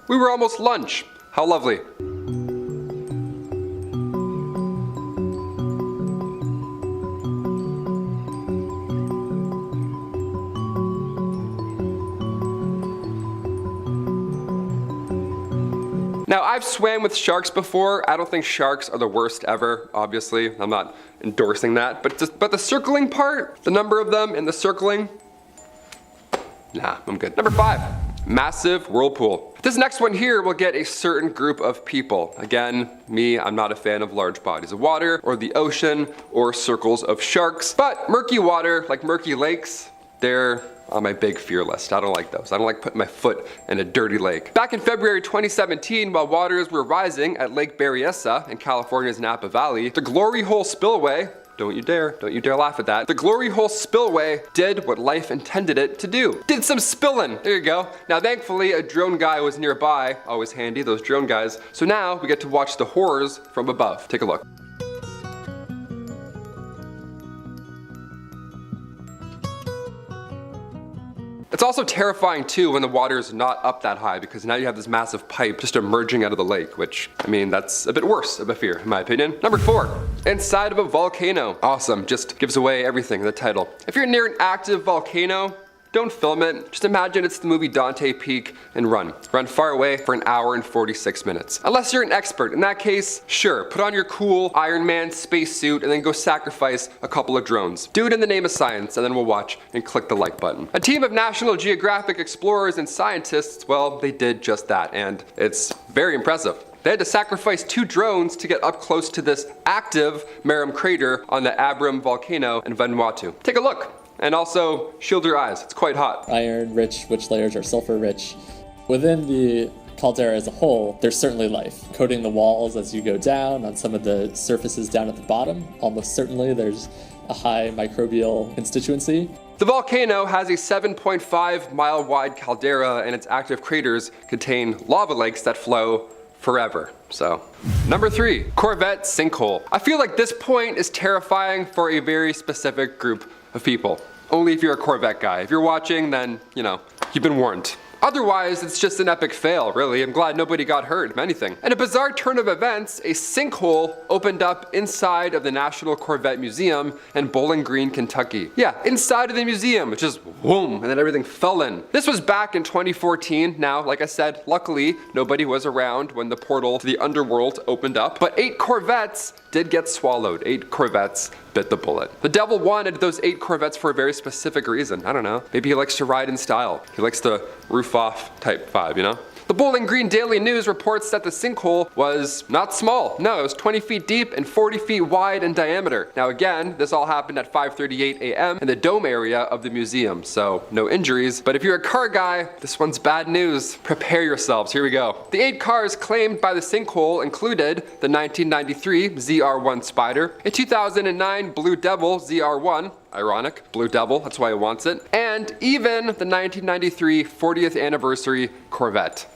we were almost lunch. How lovely. Now, I've swam with sharks before. I don't think sharks are the worst ever, obviously. I'm not endorsing that. But the circling part, the number of them and the circling, nah, I'm good. Number 5, massive whirlpool. This next one here will get a certain group of people. Again, me, I'm not a fan of large bodies of water or the ocean or circles of sharks. But murky water, like murky lakes, they're on my big fear list. I don't like those. I don't like putting my foot in a dirty lake. Back in February 2017, while waters were rising at Lake Berryessa in California's Napa Valley, the Glory Hole Spillway, don't you dare laugh at that. The Glory Hole Spillway did what life intended it to do. Did some spilling, there you go. Now thankfully a drone guy was nearby, always handy, those drone guys. So now we get to watch the horrors from above. Take a look. It's also terrifying too when the water is not up that high, because now you have this massive pipe just emerging out of the lake, which, I mean, that's a bit worse of a fear, in my opinion. Number 4, inside of a volcano. Awesome, just gives away everything in the title. If you're near an active volcano, don't film it. Just imagine it's the movie Dante Peak and run. Run far away for an hour and 46 minutes. Unless you're an expert. In that case, sure, put on your cool Iron Man spacesuit and then go sacrifice a couple of drones. Do it in the name of science, and then we'll watch and click the like button. A team of National Geographic explorers and scientists, well, they did just that, and it's very impressive. They had to sacrifice 2 drones to get up close to this active Maram crater on the Abram volcano in Vanuatu. Take a look. And also, shield your eyes, it's quite hot. Iron-rich, which layers are sulfur-rich. Within the caldera as a whole, there's certainly life. Coating the walls as you go down, on some of the surfaces down at the bottom, almost certainly there's a high microbial constituency. The volcano has a 7.5 mile wide caldera, and its active craters contain lava lakes that flow forever. So, number 3, Corvette sinkhole. I feel like this point is terrifying for a very specific group of people. Only if you're a Corvette guy. If you're watching, then, you know, you've been warned. Otherwise, it's just an epic fail, really. I'm glad nobody got hurt, if anything. In a bizarre turn of events, a sinkhole opened up inside of the National Corvette Museum in Bowling Green, Kentucky. Yeah, inside of the museum, just whoom, and then everything fell in. This was back in 2014. Now, like I said, luckily, nobody was around when the portal to the underworld opened up, but 8 Corvettes did get swallowed. 8 Corvettes bit the bullet. The devil wanted those 8 Corvettes for a very specific reason. I don't know. Maybe he likes to ride in style. He likes the roof off type vibe, you know? The Bowling Green Daily News reports that the sinkhole was not small. No, it was 20 feet deep and 40 feet wide in diameter. Now again, this all happened at 5:38 a.m. in the dome area of the museum, so no injuries. But if you're a car guy, this one's bad news. Prepare yourselves, here we go. The 8 cars claimed by the sinkhole included the 1993 ZR1 Spider, a 2009 Blue Devil ZR1, ironic, Blue Devil, that's why it wants it, and even the 1993 40th anniversary Corvette.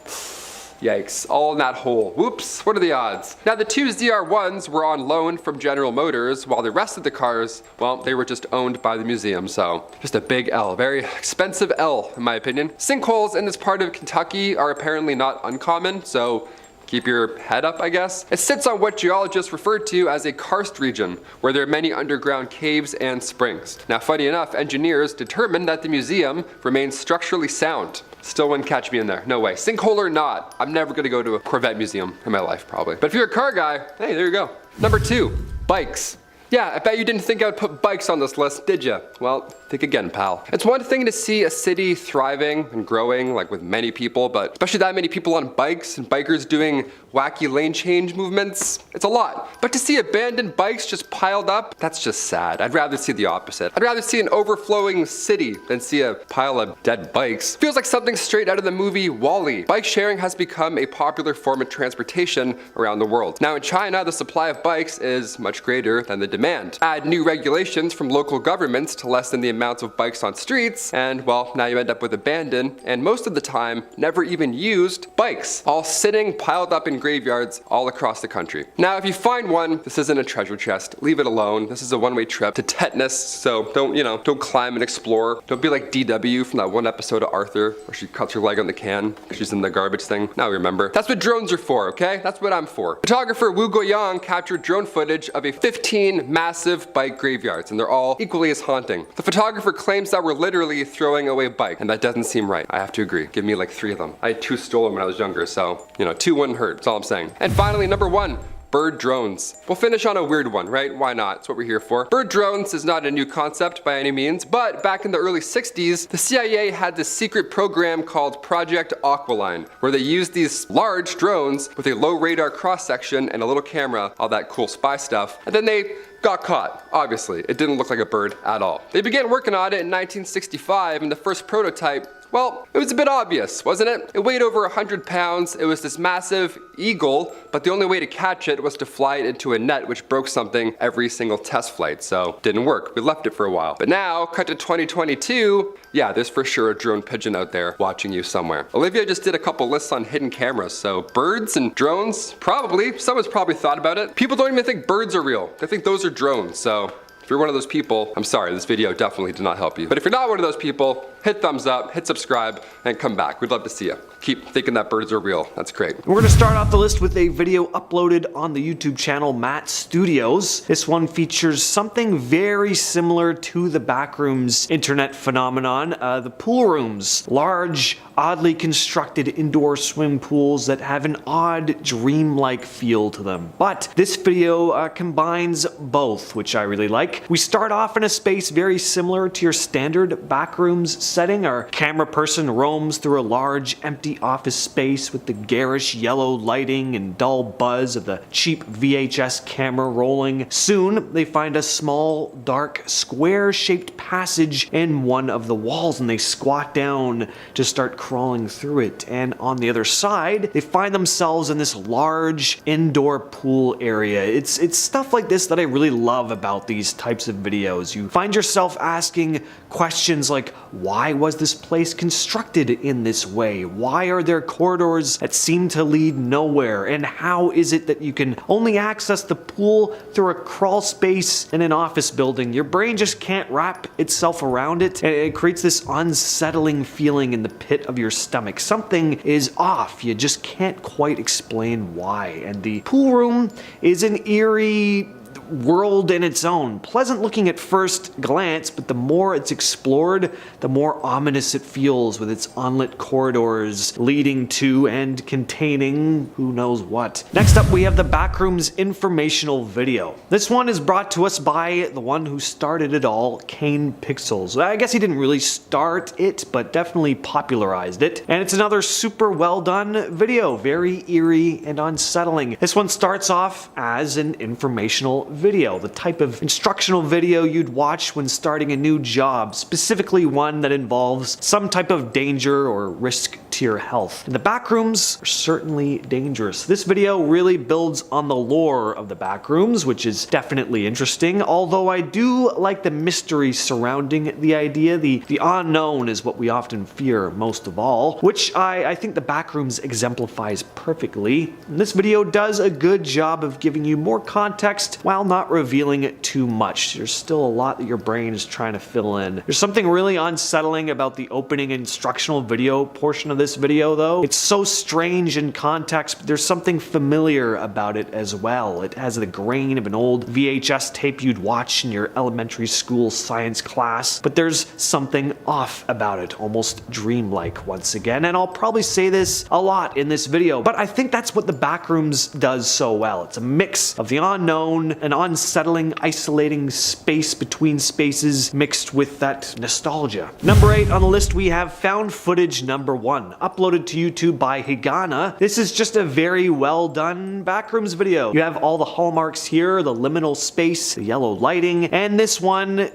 Yikes, all in that hole. Whoops, what are the odds? Now the 2 ZR1s were on loan from General Motors, while the rest of the cars, well, they were just owned by the museum, so just a big L, very expensive L in my opinion. Sinkholes in this part of Kentucky are apparently not uncommon, so keep your head up, I guess. It sits on what geologists refer to as a karst region, where there are many underground caves and springs. Now, funny enough, engineers determined that the museum remains structurally sound. Still wouldn't catch me in there, no way. Sinkhole or not, I'm never gonna go to a Corvette museum in my life, probably. But if you're a car guy, hey, there you go. Number 2, bikes. Yeah, I bet you didn't think I would put bikes on this list, did ya? Well, think again, pal. It's one thing to see a city thriving and growing, like with many people, but especially that many people on bikes and bikers doing wacky lane change movements, it's a lot. But to see abandoned bikes just piled up, that's just sad. I'd rather see the opposite. I'd rather see an overflowing city than see a pile of dead bikes. Feels like something straight out of the movie WALL-E. Bike sharing has become a popular form of transportation around the world. Now in China, the supply of bikes is much greater than the demand. Add new regulations from local governments to lessen the amounts of bikes on streets, and well, now you end up with abandoned, and most of the time, never even used bikes, all sitting piled up in graveyards all across the country. Now, if you find one, this isn't a treasure chest. Leave it alone. This is a one-way trip to tetanus, so don't climb and explore. Don't be like DW from that one episode of Arthur where she cuts her leg on the can because she's in the garbage thing. Now remember. That's what drones are for, okay? That's what I'm for. Photographer Wu Guoyang captured drone footage of 15 massive bike graveyards, and they're all equally as haunting. The photographer claims that we're literally throwing away bikes, and that doesn't seem right. I have to agree. Give me like 3 of them. I had 2 stolen when I was younger, so 2 wouldn't hurt. That's all I'm saying. And finally, number 1. Bird drones. We'll finish on a weird one, right? Why not? That's what we're here for. Bird drones is not a new concept by any means, but back in the early 60s, the CIA had this secret program called Project Aqualine, where they used these large drones with a low radar cross-section and a little camera, all that cool spy stuff, and then they got caught. Obviously, it didn't look like a bird at all. They began working on it in 1965, and the first prototype, well, it was a bit obvious, wasn't it? It weighed over 100 pounds, it was this massive eagle, but the only way to catch it was to fly it into a net, which broke something every single test flight, so didn't work. We left it for a while. But now, cut to 2022, yeah, there's for sure a drone pigeon out there watching you somewhere. Olivia just did a couple lists on hidden cameras, so birds and drones, probably, someone's probably thought about it. People don't even think birds are real. They think those are drones, so if you're one of those people, I'm sorry, this video definitely did not help you. But if you're not one of those people, hit thumbs up, hit subscribe, and come back. We'd love to see you. Keep thinking that birds are real. That's great. We're gonna start off the list with a video uploaded on the YouTube channel Matt Studios. This one features something very similar to the Backrooms internet phenomenon, the pool rooms. Large, oddly constructed indoor swimming pools that have an odd dreamlike feel to them. But this video combines both, which I really like. We start off in a space very similar to your standard Backrooms setting. Our camera person roams through a large empty office space with the garish yellow lighting and dull buzz of the cheap VHS camera rolling. Soon they find a small, dark, square-shaped passage in one of the walls, and they squat down to start crawling through it. And on the other side, they find themselves in this large indoor pool area. It's stuff like this that I really love about these types of videos. You find yourself asking questions like, why was this place constructed in this way? Why are there corridors that seem to lead nowhere? And how is it that you can only access the pool through a crawl space in an office building? Your brain just can't wrap itself around it, and it creates this unsettling feeling in the pit of your stomach. Something is off. You just can't quite explain why. And the pool room is an eerie world in its own. Pleasant looking at first glance, but the more it's explored, the more ominous it feels, with its unlit corridors leading to and containing who knows what. Next up, we have the Backrooms informational video. This one is brought to us by the one who started it all, Kane Pixels. I guess he didn't really start it, but definitely popularized it. And it's another super well done video, very eerie and unsettling. This one starts off as an informational video, the type of instructional video you'd watch when starting a new job, specifically one that involves some type of danger or risk to your health. And the Backrooms are certainly dangerous. This video really builds on the lore of the Backrooms, which is definitely interesting, although I do like the mystery surrounding the idea. The unknown is what we often fear most of all, which I think the Backrooms exemplifies perfectly. And this video does a good job of giving you more context while not revealing it too much. There's still a lot that your brain is trying to fill in. There's something really unsettling about the opening instructional video portion of this video though. It's so strange in context, but there's something familiar about it as well. It has the grain of an old VHS tape you'd watch in your elementary school science class, but there's something off about it, almost dreamlike once again. And I'll probably say this a lot in this video, but I think that's what the Backrooms does so well. It's a mix of the unknown, an unsettling, isolating space between spaces mixed with that nostalgia. Number 8 on the list, we have found footage number 1, uploaded to YouTube by Higana. This is just a very well done Backrooms video. You have all the hallmarks here, the liminal space, the yellow lighting, and this one,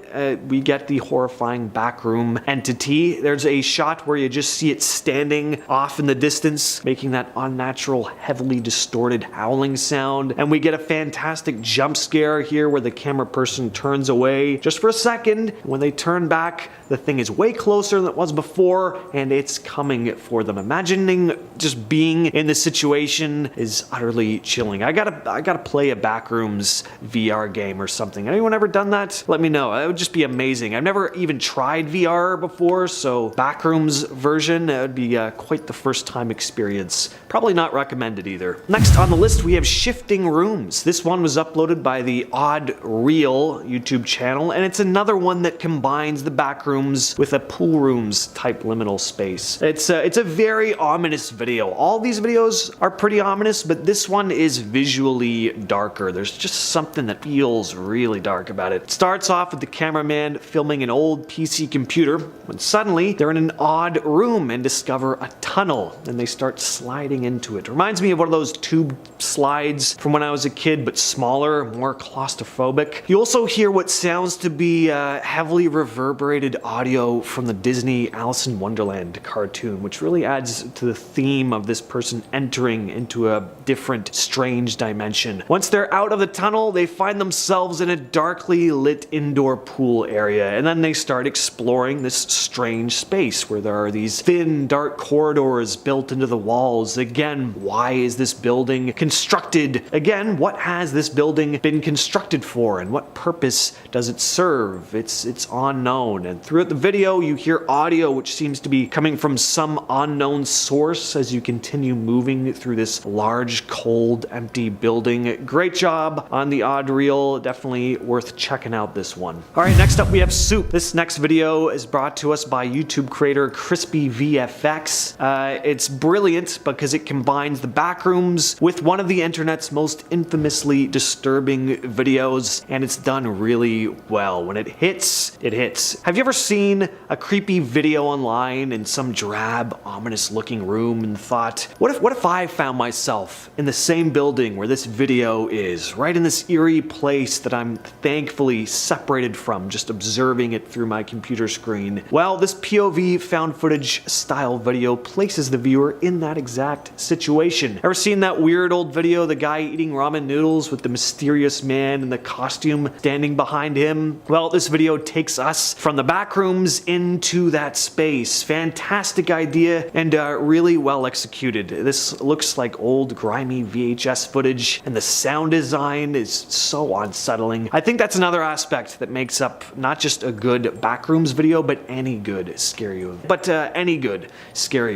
we get the horrifying backroom entity. There's a shot where you just see it standing off in the distance, making that unnatural, heavily distorted howling sound, and we get a fantastic jump scare here where the camera person turns away just for a second. When they turn back, the thing is way closer than it was before, and it's coming for them. Imagining just being in this situation is utterly chilling. I gotta play a Backrooms VR game or something. Anyone ever done that? Let me know. It would just be amazing. I've never even tried VR before, so Backrooms version, it would be quite the first time experience. Probably not recommended either. Next on the list, we have Shifting Rooms. This one was uploaded by the Odd Real YouTube channel, and it's another one that combines the Backrooms with a pool rooms type liminal space. It's a very ominous video. All these videos are pretty ominous, but this one is visually darker. There's just something that feels really dark about it. It starts off with the cameraman filming an old PC computer, when suddenly they're in an odd room and discover a tunnel, and they start sliding into it. Reminds me of one of those tube slides from when I was a kid, but smaller, more claustrophobic. You also hear what sounds to be heavily reverberated audio from the Disney Alice in Wonderland cartoon, which really really adds to the theme of this person entering into a different, strange dimension. Once they're out of the tunnel, they find themselves in a darkly lit indoor pool area, and then they start exploring this strange space where there are these thin, dark corridors built into the walls. Again, why is this building constructed? Again, what has this building been constructed for, and what purpose does it serve? It's unknown. And throughout the video, you hear audio which seems to be coming from some unknown source as you continue moving through this large, cold, empty building. Great job on the odd reel. Definitely worth checking out this one. All right, next up we have Soup. This next video is brought to us by YouTube creator Crispy VFX. It's brilliant because it combines the backrooms with one of the internet's most infamously disturbing videos, and it's done really well. When it hits, it hits. Have you ever seen a creepy video online in some drab, ominous looking room and thought, what if I found myself in the same building where this video is, right in this eerie place that I'm thankfully separated from, just observing it through my computer screen? Well, this POV found footage style video places the viewer in that exact situation. Ever seen that weird old video, the guy eating ramen noodles with the mysterious man in the costume standing behind him? Well, this video takes us from the back rooms into that space. Fantastic idea and really well executed. This looks like old grimy VHS footage, and the sound design is so unsettling. I think that's another aspect that makes up not just a good backrooms video, but any good scary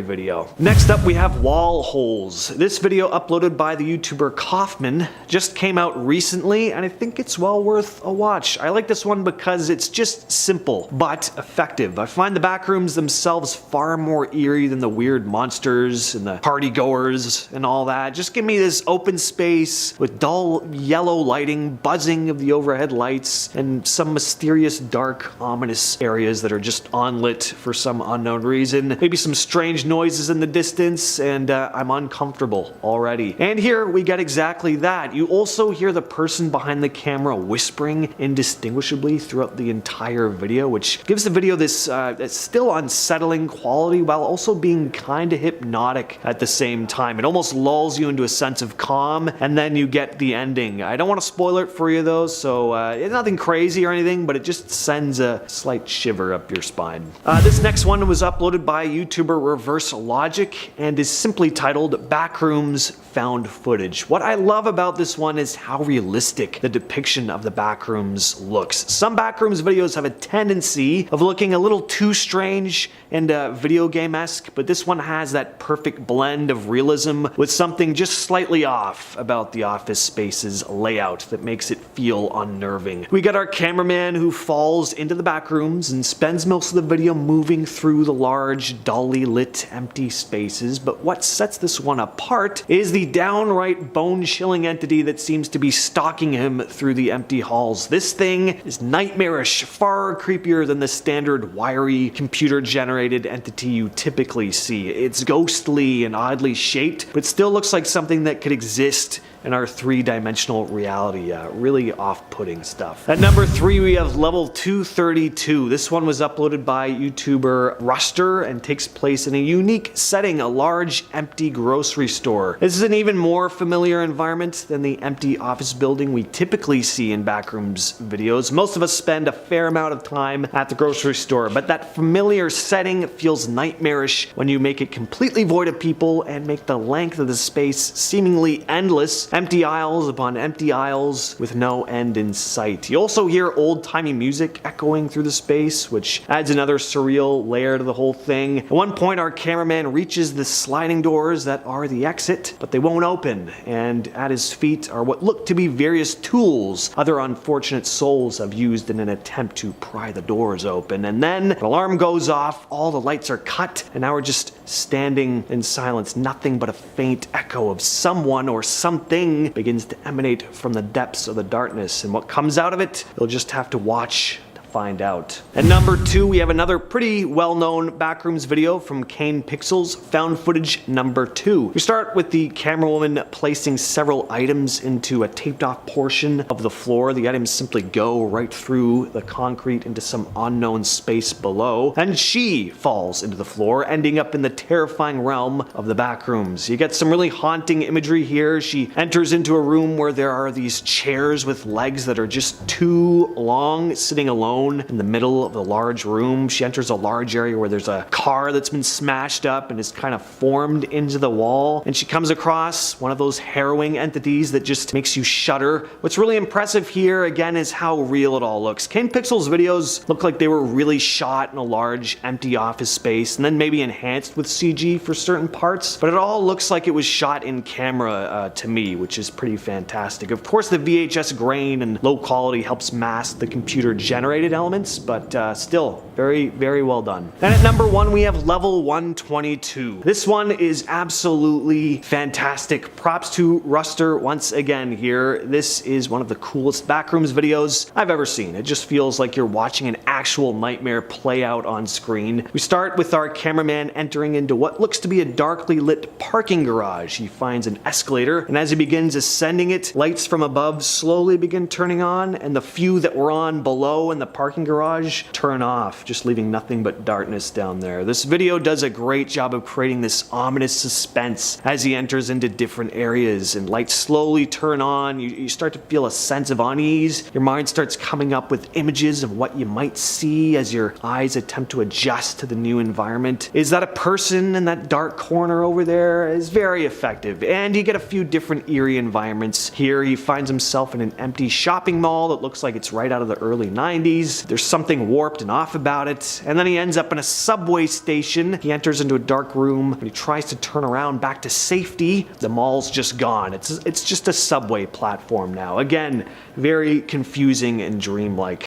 video. Next up we have Wall Holes. This video, uploaded by the YouTuber Kaufman, just came out recently, and I think it's well worth a watch. I like this one because it's just simple but effective. I find the backrooms themselves far more eerie than the weird monsters and the party goers and all that. Just give me this open space with dull yellow lighting, buzzing of the overhead lights, and some mysterious, dark, ominous areas that are just unlit for some unknown reason. Maybe some strange noises in the distance, and I'm uncomfortable already. And here we get exactly that. You also hear the person behind the camera whispering indistinguishably throughout the entire video, which gives the video this still unsettling quality while also being kind of hypnotic at the same time. It almost lulls you into a sense of calm, and then you get the ending. I don't want to spoil it for you though, so it's nothing crazy or anything, but it just sends a slight shiver up your spine. This next one was uploaded by YouTuber Reverse Logic and is simply titled Backrooms Found Footage. What I love about this one is how realistic the depiction of the backrooms looks. Some backrooms videos have a tendency of looking a little too strange and video game-esque, but this one has that perfect blend of realism with something just slightly off about the office space's layout that makes it feel unnerving. We got our cameraman who falls into the backrooms and spends most of the video moving through the large, dully lit, empty spaces, but what sets this one apart is the downright bone-chilling entity that seems to be stalking him through the empty halls. This thing is nightmarish, far creepier than the standard wiry, computer-generated entity you typically see. It's ghostly and oddly shaped, but still looks like something that could exist in our three-dimensional reality. Really off-putting stuff. At number 3 we have Level 232. This one was uploaded by YouTuber Ruster and takes place in a unique setting, a large empty grocery store. This is an even more familiar environment than the empty office building we typically see in backrooms videos. Most of us spend a fair amount of time at the grocery store, but that familiar setting feels nightmarish when you make it completely void of people and make the length of the space seemingly endless. Empty aisles upon empty aisles with no end in sight. You also hear old-timey music echoing through the space, which adds another surreal layer to the whole thing. At one point, our cameraman reaches the sliding doors that are the exit, but they won't open, and at his feet are what look to be various tools other unfortunate souls have used in an attempt to pry the doors open. And then an alarm goes off, all the lights are cut, and now we're just standing in silence. Nothing but a faint echo of someone or something begins to emanate from the depths of the darkness, and what comes out of it, you'll just have to watch to find out. At number 2, we have another pretty well-known backrooms video from Kane Pixels, found footage number 2. We start with the camerawoman placing several items into a taped off portion of the floor. The items simply go right through the concrete into some unknown space below, and she falls into the floor, ending up in the terrifying realm of the backrooms. You get some really haunting imagery here. She enters into a room where there are these chairs with legs that are just too long, sitting alone in the middle of the large room. She enters a large area where there's a car that's been smashed up and is kind of formed into the wall, and she comes across one of those harrowing entities that just makes you shudder. What's really impressive here, again, is how real it all looks. Kane Pixels videos look like they were really shot in a large empty office space and then maybe enhanced with CG for certain parts, but it all looks like it was shot in camera to me, which is pretty fantastic. Of course, the VHS grain and low quality helps mask the computer generated elements, but still very, very well done. And at number 1, we have level 122. This one is absolutely fantastic. Props to Ruster once again here. This is one of the coolest backrooms videos I've ever seen. It just feels like you're watching an actual nightmare play out on screen. We start with our cameraman entering into what looks to be a darkly lit parking garage. He finds an escalator, and as he begins ascending it, lights from above slowly begin turning on, and the few that were on below in the parking garage turn off, just leaving nothing but darkness down there. This video does a great job of creating this ominous suspense as he enters into different areas, and lights slowly turn on. You start to feel a sense of unease. Your mind starts coming up with images of what you might see as your eyes attempt to adjust to the new environment. Is that a person in that dark corner over there? Is very effective, and you get a few different eerie environments. Here he finds himself in an empty shopping mall that looks like it's right out of the early 90s. There's something warped and off about it, and then he ends up in a subway station. He enters into a dark room, and he tries to turn around back to safety. The mall's just gone. It's just a subway platform now. Again, very confusing and dreamlike.